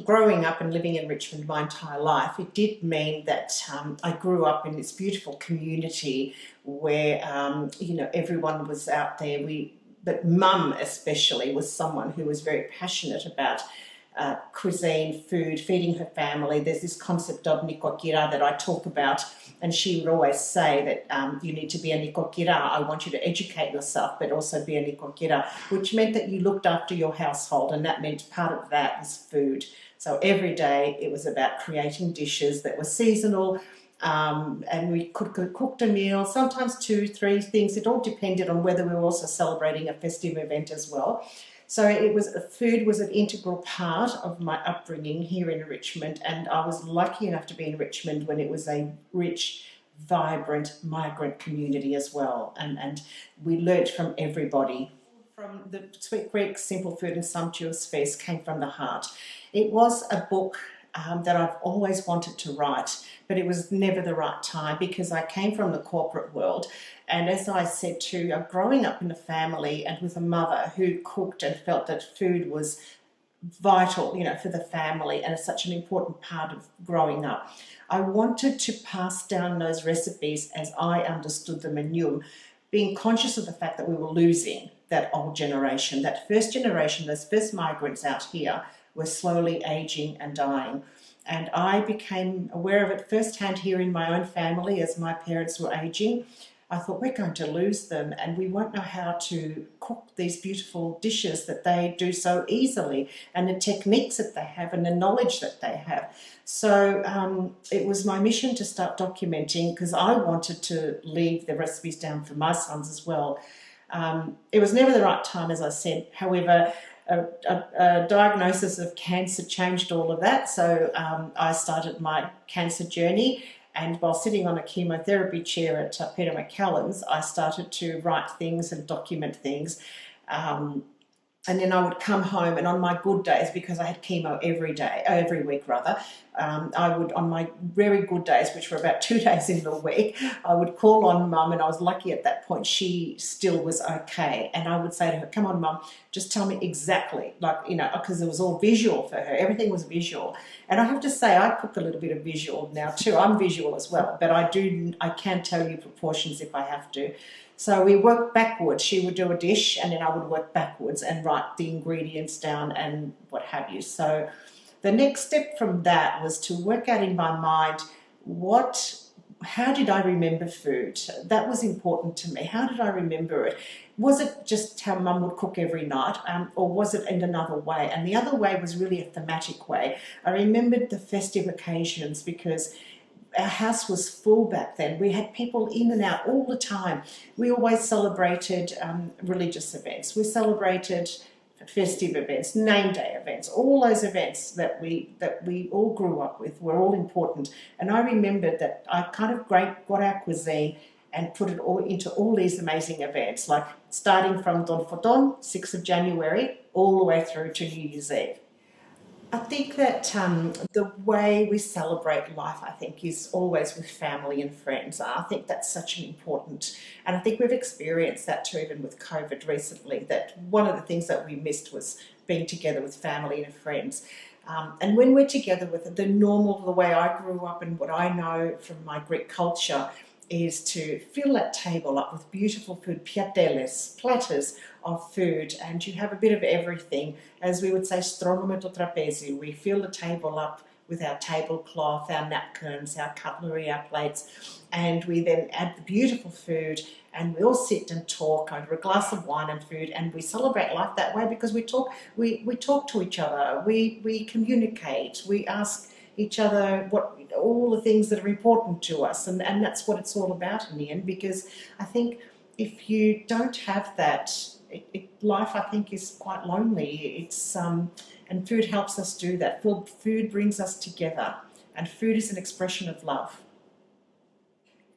Growing up and living in Richmond my entire life, it did mean that I grew up in this beautiful community where everyone was out there. But Mum especially was someone who was very passionate about cuisine, food, feeding her family. There's this concept of nikokira that I talk about, and she would always say that you need to be a nikokira. I want you to educate yourself, but also be a nikokira, which meant that you looked after your household, and that meant part of that was food. So every day it was about creating dishes that were seasonal, and we cooked a meal, sometimes two, three things. It all depended on whether we were also celebrating a festive event as well. So food was an integral part of my upbringing here in Richmond, and I was lucky enough to be in Richmond when it was a rich, vibrant migrant community as well, and we learnt from everybody. From the Sweet Greek Simple Food and Sumptuous Feast came from the heart. It was a book that I've always wanted to write, but it was never the right time because I came from the corporate world. And as I said too, growing up in a family and with a mother who cooked and felt that food was vital, for the family, and it's such an important part of growing up. I wanted to pass down those recipes as I understood them and knew them, being conscious of the fact that we were losing that old generation, that first generation, those first migrants out here were slowly aging and dying. And I became aware of it firsthand here in my own family as my parents were aging. I thought, we're going to lose them and we won't know how to cook these beautiful dishes that they do so easily, and the techniques that they have and the knowledge that they have. So it was my mission to start documenting, because I wanted to leave the recipes down for my sons as well. It was never the right time, as I said. However, a diagnosis of cancer changed all of that. So I started my cancer journey, and while sitting on a chemotherapy chair at Peter McCallum's, I started to write things and document things. And then I would come home, and on my good days, because I had chemo every week rather, I would, on my very good days, which were about 2 days in the week, I would call on Mum, and I was lucky at that point she still was okay. And I would say to her, come on Mum, just tell me exactly, because it was all visual for her. Everything was visual. And I have to say, I cook a little bit of visual now too. I'm visual as well, but I can tell you proportions if I have to. So we worked backwards. She would do a dish and then I would work backwards and write the ingredients down and what have you. So the next step from that was to work out in my mind how did I remember food? That was important to me. How did I remember it? Was it just how Mum would cook every night, or was it in another way? And the other way was really a thematic way. I remembered the festive occasions because our house was full back then. We had people in and out all the time. We always celebrated religious events. We celebrated festive events, name day events, all those events that we all grew up with were all important. And I remembered that I kind of got our cuisine and put it all into all these amazing events, like starting from Don Fodon, 6th of January, all the way through to New Year's Eve. I think that the way we celebrate life, I think, is always with family and friends. I think that's such an important, and I think we've experienced that too, even with COVID recently, that one of the things that we missed was being together with family and friends. And when we're together with the way I grew up and what I know from my Greek culture, is to fill that table up with beautiful food, piateles, platters of food, and you have a bit of everything. As we would say, stronome to trapezi. We fill the table up with our tablecloth, our napkins, our cutlery, our plates, and we then add the beautiful food, and we all sit and talk over a glass of wine and food, and we celebrate life that way because we talk to each other, we communicate, we ask each other all the things that are important to us, and that's what it's all about in the end. Because I think if you don't have that, life, I think, is quite lonely. And food helps us do that. Food brings us together, and food is an expression of love.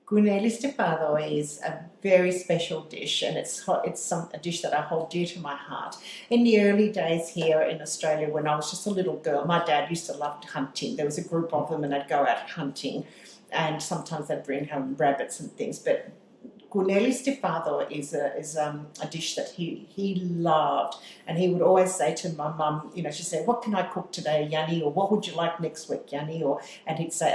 Guinea stipado is a very special dish, and it's a dish that I hold dear to my heart. In the early days here in Australia, when I was just a little girl, my dad used to love hunting. There was a group of them and they'd go out hunting, and sometimes they'd bring home rabbits and things. But Guneli Stefado is a dish that he loved, and he would always say to my mum, you know, she'd say, "What can I cook today, Yanni?" Or "What would you like next week, Yanni?" And he'd say,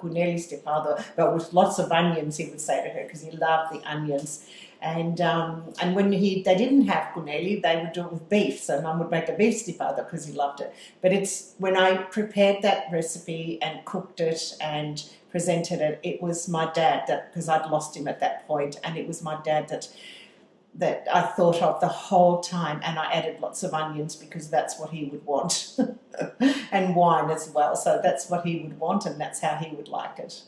Guneli Stefado, but with lots of onions. He would say to her because he loved the onions. And when they didn't have guneli, they would do it with beef. So Mum would make a beef stefado because he loved it. But it's when I prepared that recipe and cooked it and presented it, it was my dad because I'd lost him at that point, and it was my dad that I thought of the whole time, and I added lots of onions because that's what he would want, and wine as well. So that's what he would want, and that's how he would like it.